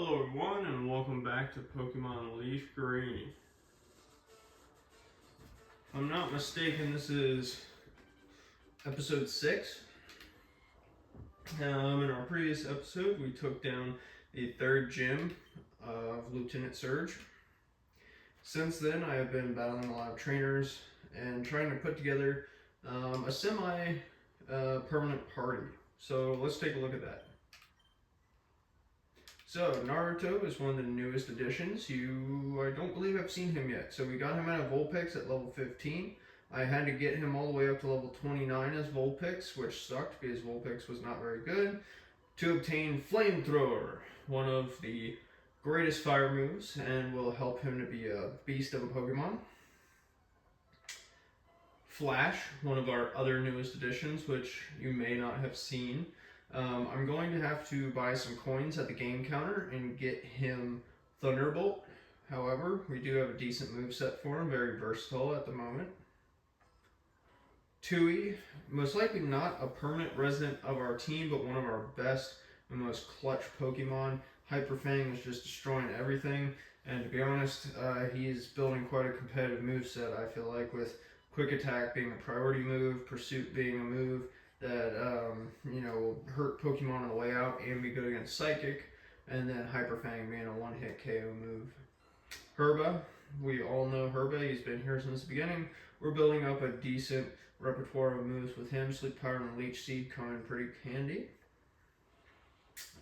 Hello everyone and welcome back to Pokemon Leaf Green. If I'm not mistaken, this is episode 6. In our previous episode, we took down the third gym of Lieutenant Surge. Since then, I have been battling a lot of trainers and trying to put together a semi-permanent party. So let's take a look at that. So, Naruto is one of the newest additions. I don't believe I've seen him yet. So we got him out of Vulpix at level 15. I had to get him all the way up to level 29 as Vulpix, which sucked because Vulpix was not very good, to obtain Flamethrower, one of the greatest fire moves, and will help him to be a beast of a Pokemon. Flash, one of our other newest additions, which you may not have seen. I'm going to have to buy some coins at the game counter and get him Thunderbolt. However, we do have a decent moveset for him, very versatile at the moment. Tui, most likely not a permanent resident of our team, but one of our best and most clutch Pokemon. Hyper Fang is just destroying everything, and to be honest, he is building quite a competitive moveset, I feel like, with Quick Attack being a priority move, Pursuit being a move that will hurt Pokemon on the way out and be good against Psychic, and then Hyper Fang being a one-hit KO move. Herba, we all know Herba, he's been here since the beginning. We're building up a decent repertoire of moves with him. Sleep Powder and Leech Seed coming pretty handy.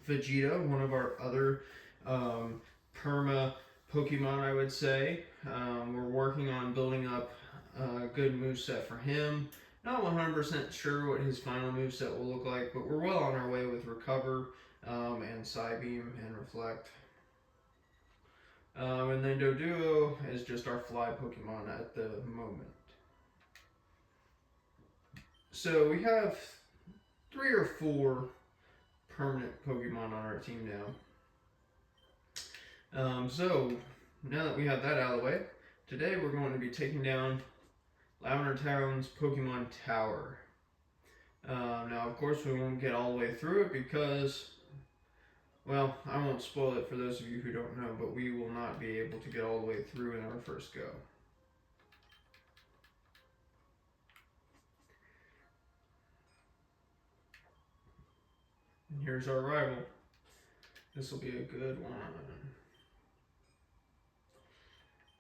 Vegeta, one of our other perma Pokemon, I would say. We're working on building up a good moveset for him. Not 100% sure what his final moveset will look like, but we're well on our way with Recover and Psybeam and Reflect. And then Doduo is just our fly Pokemon at the moment. So we have 3 or 4 permanent Pokemon on our team now. So now that we have that out of the way, today we're going to be taking down Lavender Town's Pokemon Tower. Now, of course, we won't get all the way through it because, well, I won't spoil it for those of you who don't know, but we will not be able to get all the way through in our first go. And here's our rival. This will be a good one.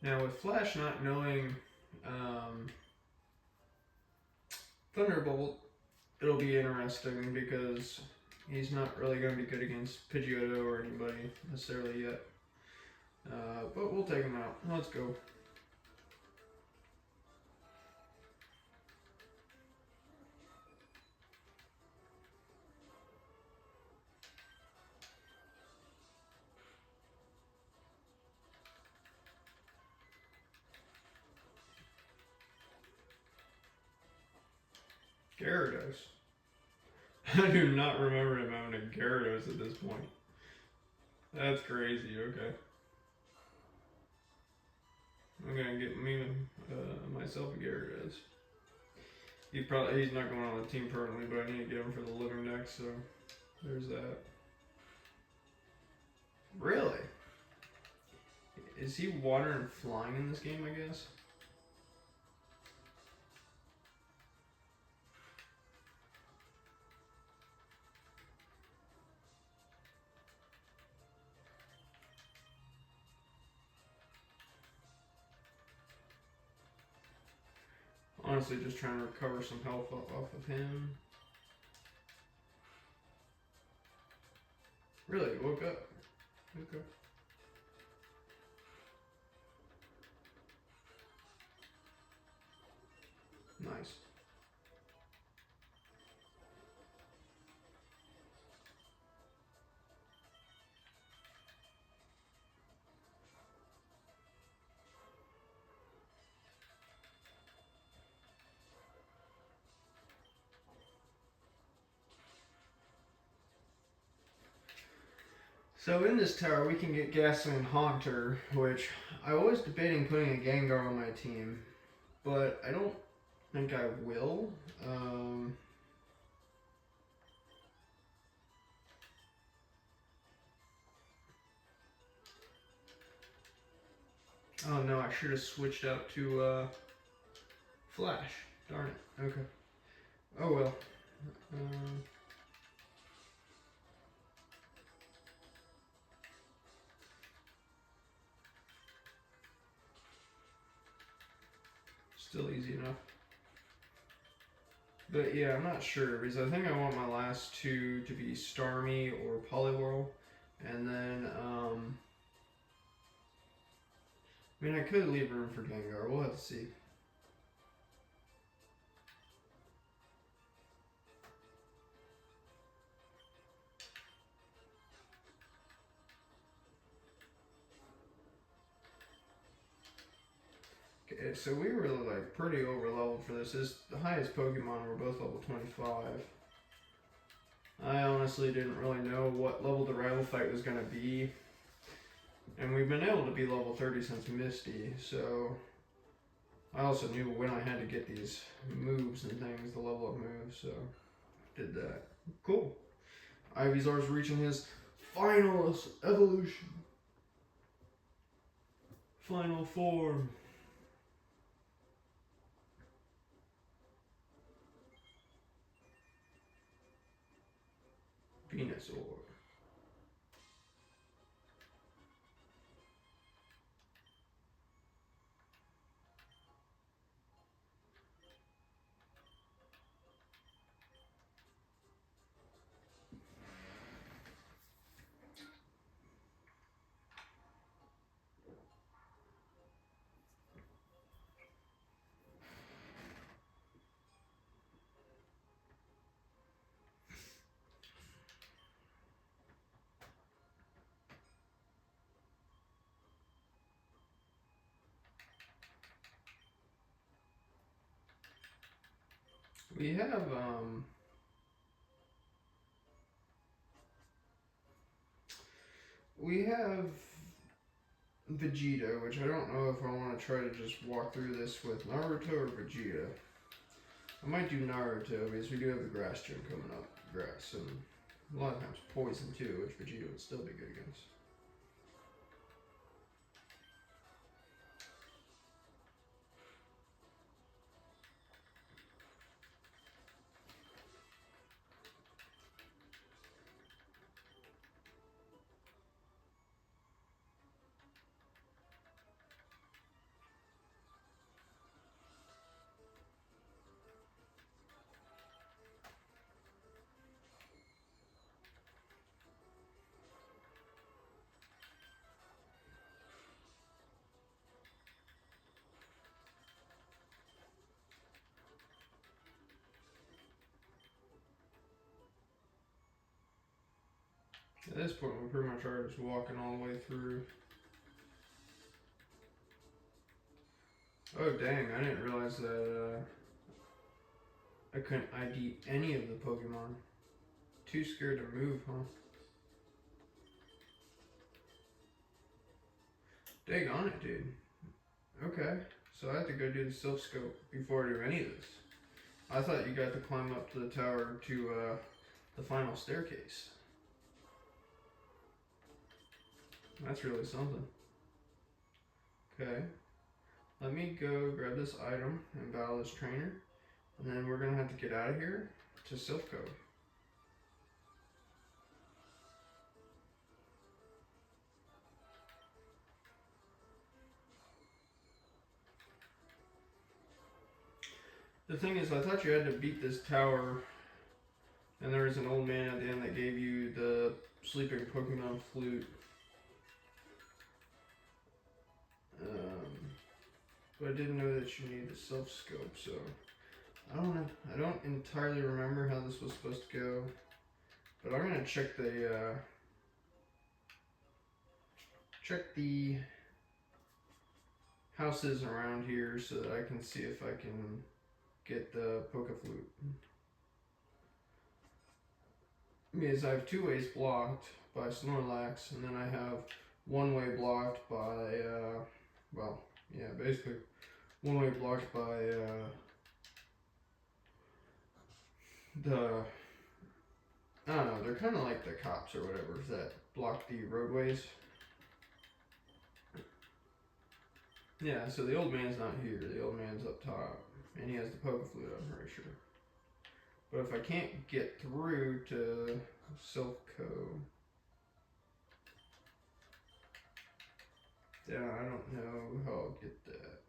Now, with Flash not knowing Thunderbolt, it'll be interesting because he's not really going to be good against Pidgeotto or anybody necessarily yet. But we'll take him out. Let's go. Gyarados. I do not remember him having a Gyarados at this point. That's crazy, okay. I'm gonna get myself a Gyarados. He's not going on the team permanently, but I need to get him for the living deck, so there's that. Really? Is he water and flying in this game, I guess? Honestly, just trying to recover some health off of him. Really? Woke up? Okay. Nice. So in this tower, we can get Gasoline Haunter, which I was debating putting a Gengar on my team, but I don't think I will. Oh no, I should have switched out to Flash. Darn it. Okay. Oh well. Um, Still easy enough. But yeah, I'm not sure because I think I want my last two to be Starmie or Poliwhirl, and then I mean I could leave room for Gengar. We'll have to see. Okay, so we were like pretty over leveled for this. The highest Pokemon were both level 25. I honestly didn't really know what level the rival fight was going to be. And we've been able to be level 30 since Misty, so I also knew when I had to get these moves and things, the level up moves, so did that. Cool. Ivysaur's reaching his final evolution. Final form. Venusaur. We have we have Vegeta, which I don't know if I want to try to just walk through this with Naruto or Vegeta. I might do Naruto because we do have the grass gym coming up. Grass and a lot of times poison too, which Vegeta would still be good against. At this point, we pretty much are just walking all the way through. Oh dang, I didn't realize that I couldn't ID any of the Pokemon. Too scared to move, huh? Dang on it, dude. Okay, so I have to go do the Silph scope before I do any of this. I thought you got to climb up to the tower to the final staircase. That's really something. Okay, let me go grab this item and battle this trainer, and then we're gonna have to get out of here to Silph Cove. The thing is, I thought you had to beat this tower, and there was an old man at the end that gave you the sleeping Pokemon flute. But I didn't know that you need the Silph scope, so I don't know. I don't entirely remember how this was supposed to go, but I'm gonna check the houses around here so that I can see if I can get the Poke Flute. Because I have two ways blocked by Snorlax, and then I have one way blocked by, well, yeah, basically one way blocked by I don't know, they're kind of like the cops or whatever that block the roadways. Yeah, so the old man's not here. The old man's up top. And he has the Poke Flute, I'm pretty sure. But if I can't get through to Silph, then I don't know how I'll get that.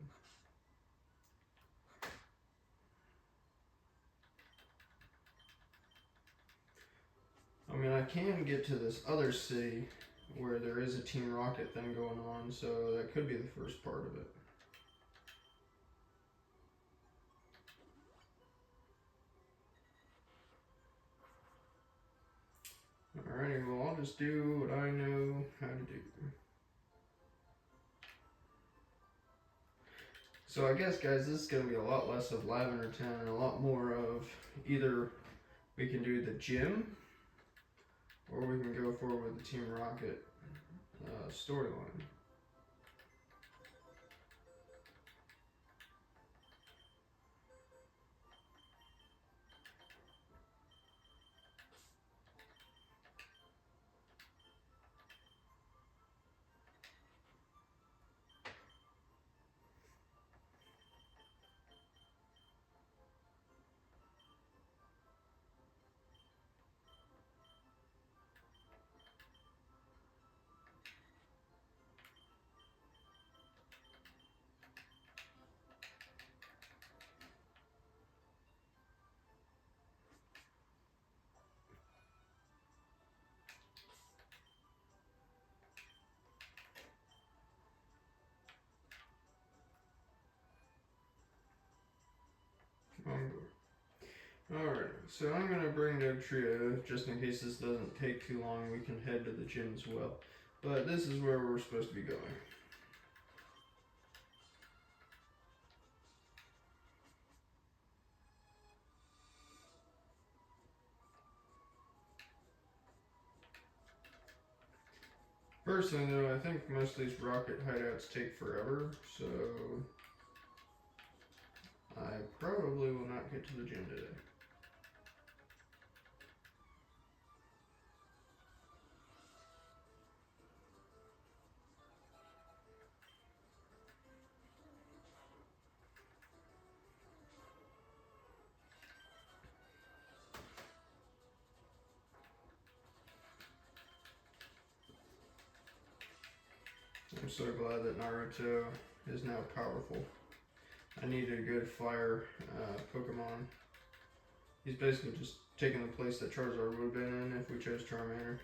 I mean, I can get to this other city where there is a Team Rocket thing going on, so that could be the first part of it. Alrighty, well, I'll just do what I know how to do. So I guess, guys, this is going to be a lot less of Lavender Town and a lot more of either we can do the gym or we can go forward with the Team Rocket storyline. Alright, so I'm going to bring no trio just in case this doesn't take too long. We can head to the gym as well. But this is where we're supposed to be going. Personally, though, I think most of these rocket hideouts take forever, so I probably will not get to the gym today. I'm so glad that Naruto is now powerful. I needed a good fire Pokemon. He's basically just taking the place that Charizard would have been in if we chose Charmander.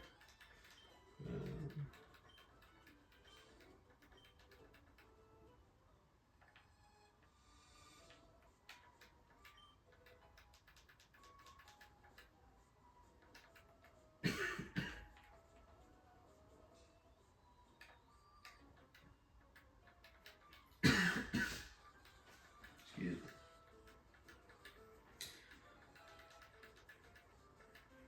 Excuse me.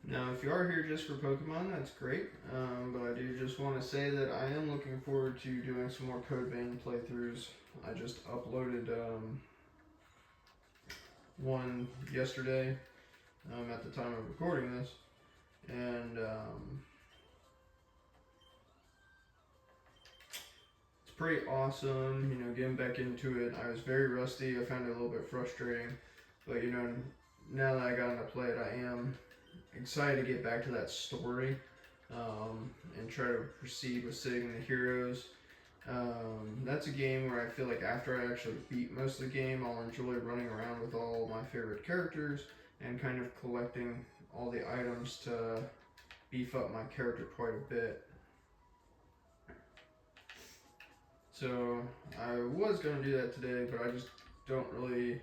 Now, if you are here just for Pokemon, that's great. But I do just want to say that I am looking forward to doing some more Code Vein playthroughs. I just uploaded one yesterday at the time of recording this, and it's pretty awesome. You know, getting back into it. I was very rusty. I found it a little bit frustrating, but you know, now that I got to play it, I am excited to get back to that story and try to proceed with saving the heroes. That's a game where I feel like after I actually beat most of the game, I'll enjoy running around with all my favorite characters and kind of collecting all the items to beef up my character quite a bit. So I was going to do that today, but I just don't really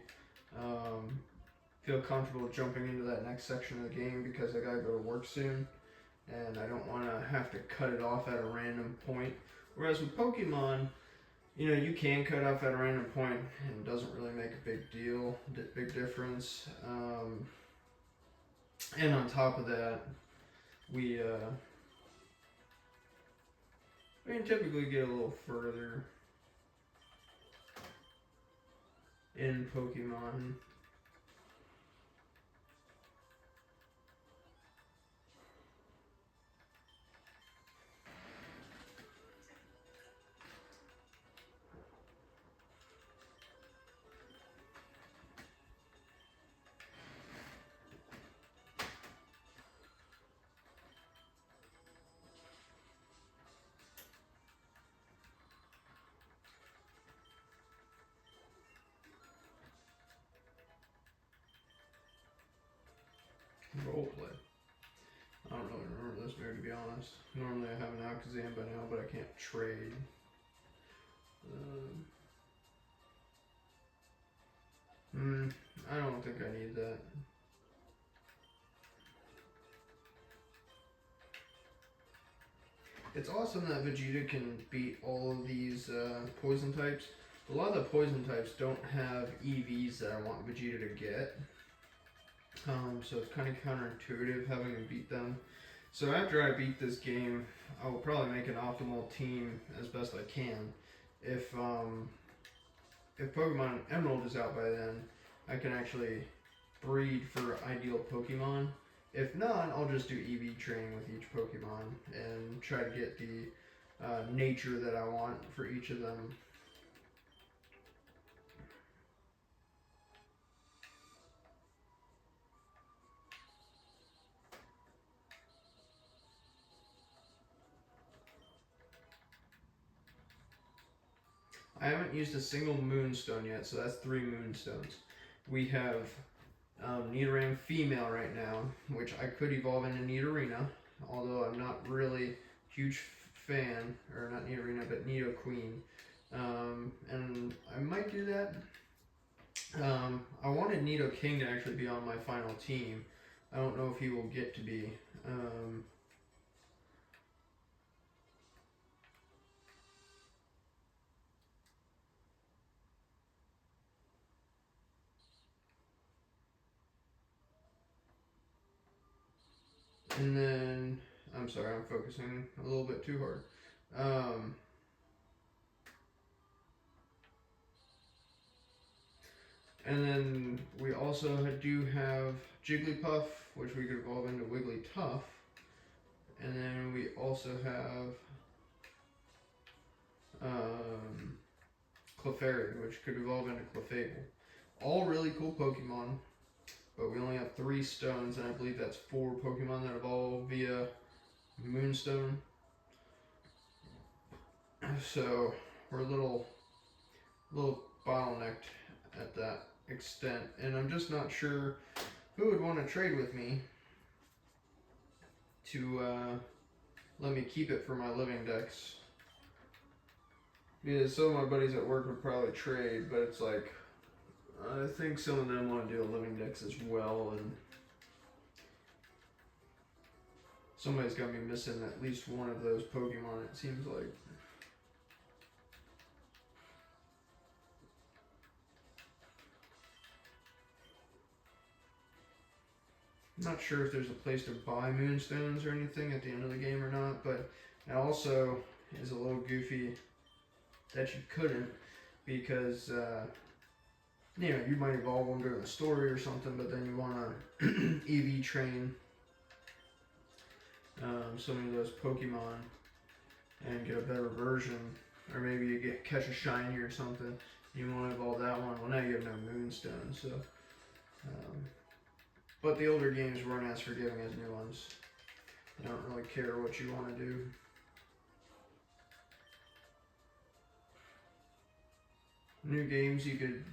feel comfortable jumping into that next section of the game because I gotta go to work soon and I don't want to have to cut it off at a random point. Whereas with Pokemon, you know, you can cut off at a random point and it doesn't really make a big difference. And on top of that, we can typically get a little further in Pokemon. be honest. Normally I have an Alakazam by now, but I can't trade. I don't think I need that. It's awesome that Vegeta can beat all of these poison types. A lot of the poison types don't have EVs that I want Vegeta to get. So it's kind of counterintuitive having him beat them. So after I beat this game, I will probably make an optimal team as best I can. If Pokemon Emerald is out by then, I can actually breed for ideal Pokemon. If not, I'll just do EV training with each Pokemon and try to get the nature that I want for each of them. I haven't used a single Moonstone yet, so that's 3 Moonstones. We have Nidoran female right now, which I could evolve into Nidorina, although I'm not really a huge fan, or not Nidorina, but Nidoqueen. And I might do that. I wanted Nidoking to actually be on my final team. I don't know if he will get to be. And then, I'm sorry, I'm focusing a little bit too hard. And then we also do have Jigglypuff, which we could evolve into Wigglytuff. And then we also have Clefairy, which could evolve into Clefable. All really cool Pokemon, but we only have 3 stones, and I believe that's 4 Pokemon that evolve via Moonstone. So we're a little bottlenecked at that extent, and I'm just not sure who would want to trade with me to let me keep it for my living decks. Because some of my buddies at work would probably trade, but it's like, I think some of them want to do a living decks as well, and somebody's got to be missing at least one of those Pokemon, it seems like. I'm not sure if there's a place to buy Moonstones or anything at the end of the game or not, but it also is a little goofy that you couldn't, because you know, you might evolve them during the story or something, but then you want to EV train some of those Pokemon and get a better version, or maybe you catch a shiny or something. You want to evolve that one. Well, now you have no Moonstone, so. But the older games weren't as forgiving as new ones. I don't really care what you want to do. New games, you could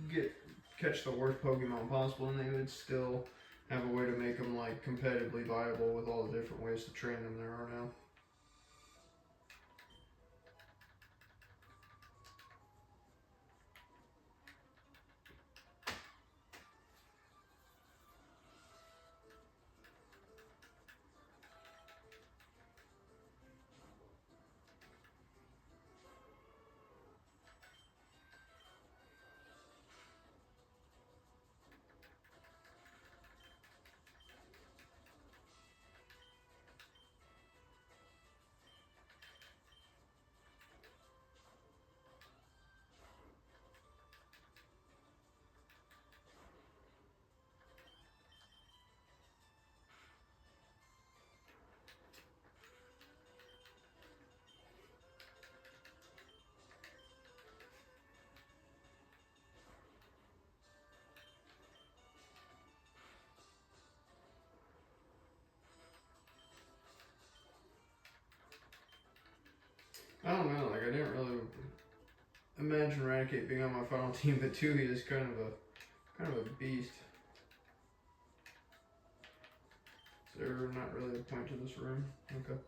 catch the worst Pokemon possible, and they would still have a way to make them like competitively viable with all the different ways to train them there are now. I don't know, like I didn't really imagine Raticate being on my final team, but too, he is kind of a beast. Is there not really a point to this room? Okay.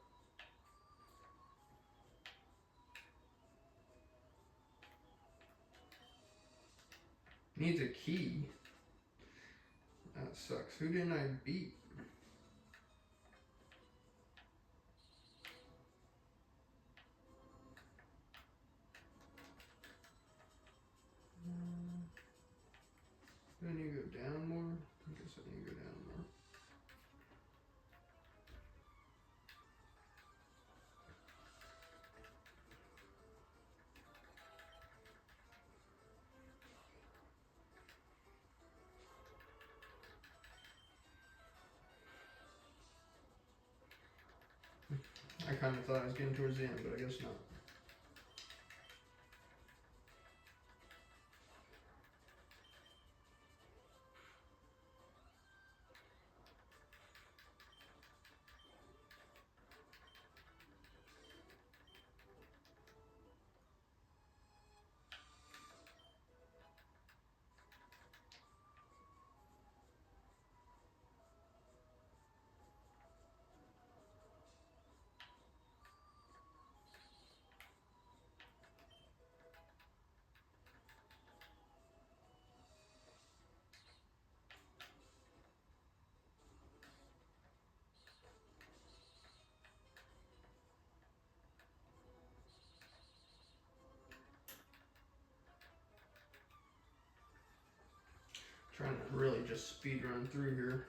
Needs a key. That sucks. Who didn't I beat? Do I need to go down more? I guess I need to go down more. I kind of thought I was getting towards the end, but I guess not. Trying to really just speed run through here.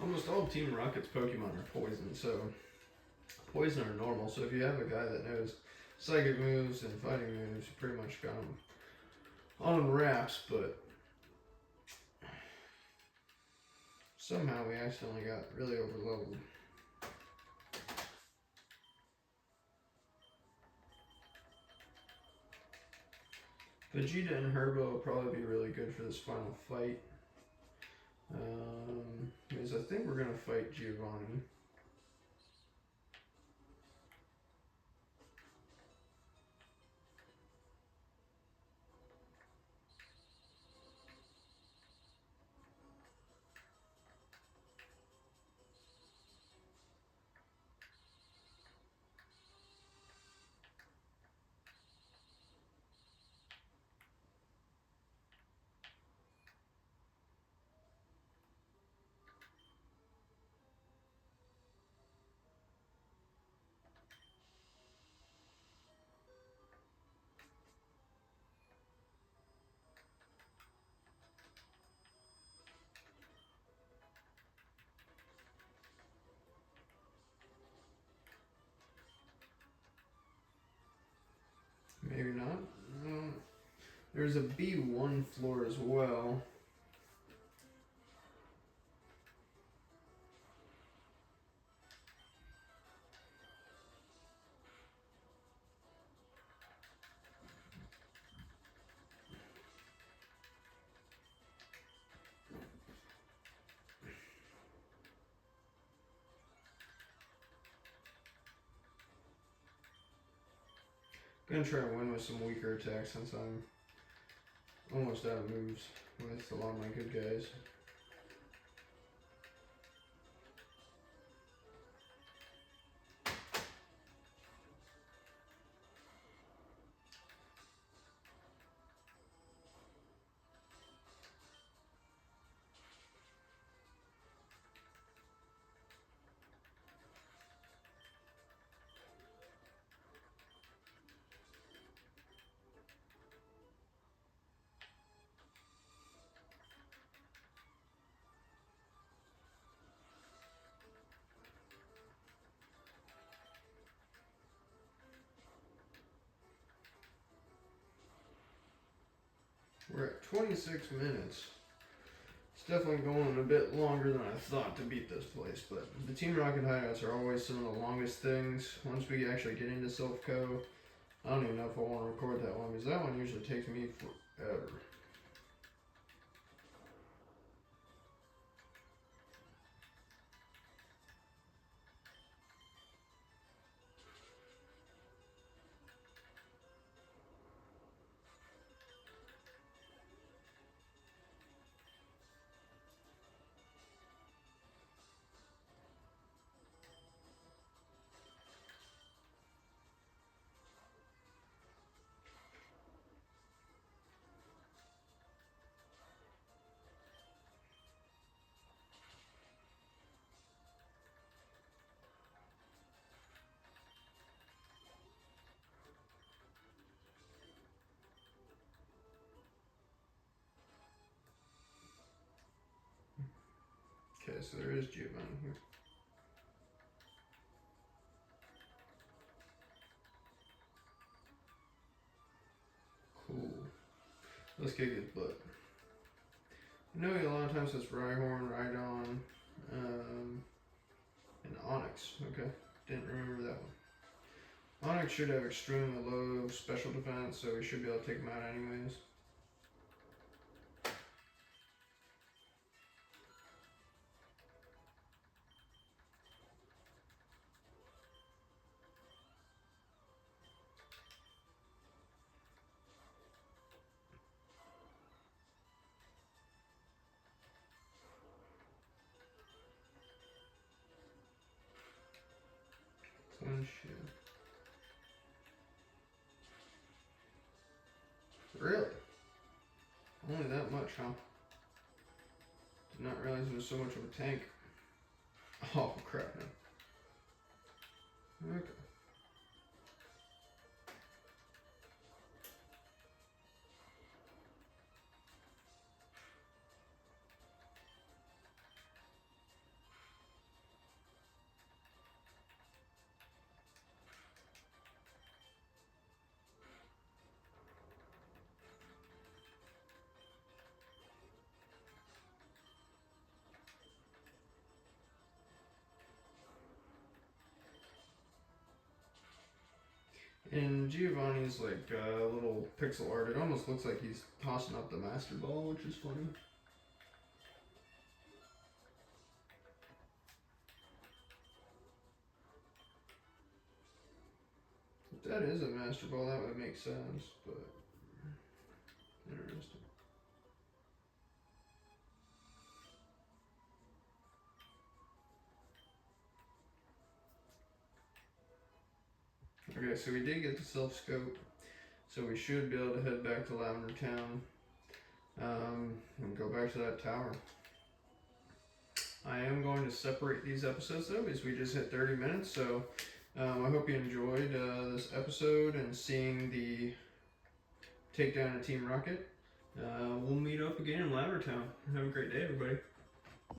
Almost all Team Rocket's Pokemon are poison, so poison are normal. So if you have a guy that knows psychic moves and fighting moves, you pretty much got them on wraps. But somehow we accidentally got really overleveled. Vegeta and Herbo will probably be really good for this final fight. Because I think we're going to fight Giovanni. Maybe not. There's a B1 floor as well. Gonna try and win with some weaker attacks since I'm almost out of moves with a lot of my good guys. We're at 26 minutes. It's definitely going a bit longer than I thought to beat this place, but the Team Rocket hideouts are always some of the longest things. Once we actually get into Silph Co, I don't even know if I want to record that one because that one usually takes me forever. Okay, so there is Giovanni here. Cool. Let's kick his butt. I know he a lot of times says Rhyhorn, Rhydon, and Onyx. Okay, didn't remember that one. Onyx should have extremely low special defense, so we should be able to take him out anyways. Shit. Really? Only that much, huh? Did not realize it was so much of a tank. Oh crap, no. Okay. And Giovanni's like little pixel art, it almost looks like he's tossing up the Master Ball, which is funny. If that is a Master Ball, that would make sense, but interesting. Okay, so we did get the Silph scope, so we should be able to head back to Lavender Town and go back to that tower. I am going to separate these episodes though, because we just hit 30 minutes, so I hope you enjoyed this episode and seeing the takedown of Team Rocket. We'll meet up again in Lavender Town. Have a great day, everybody.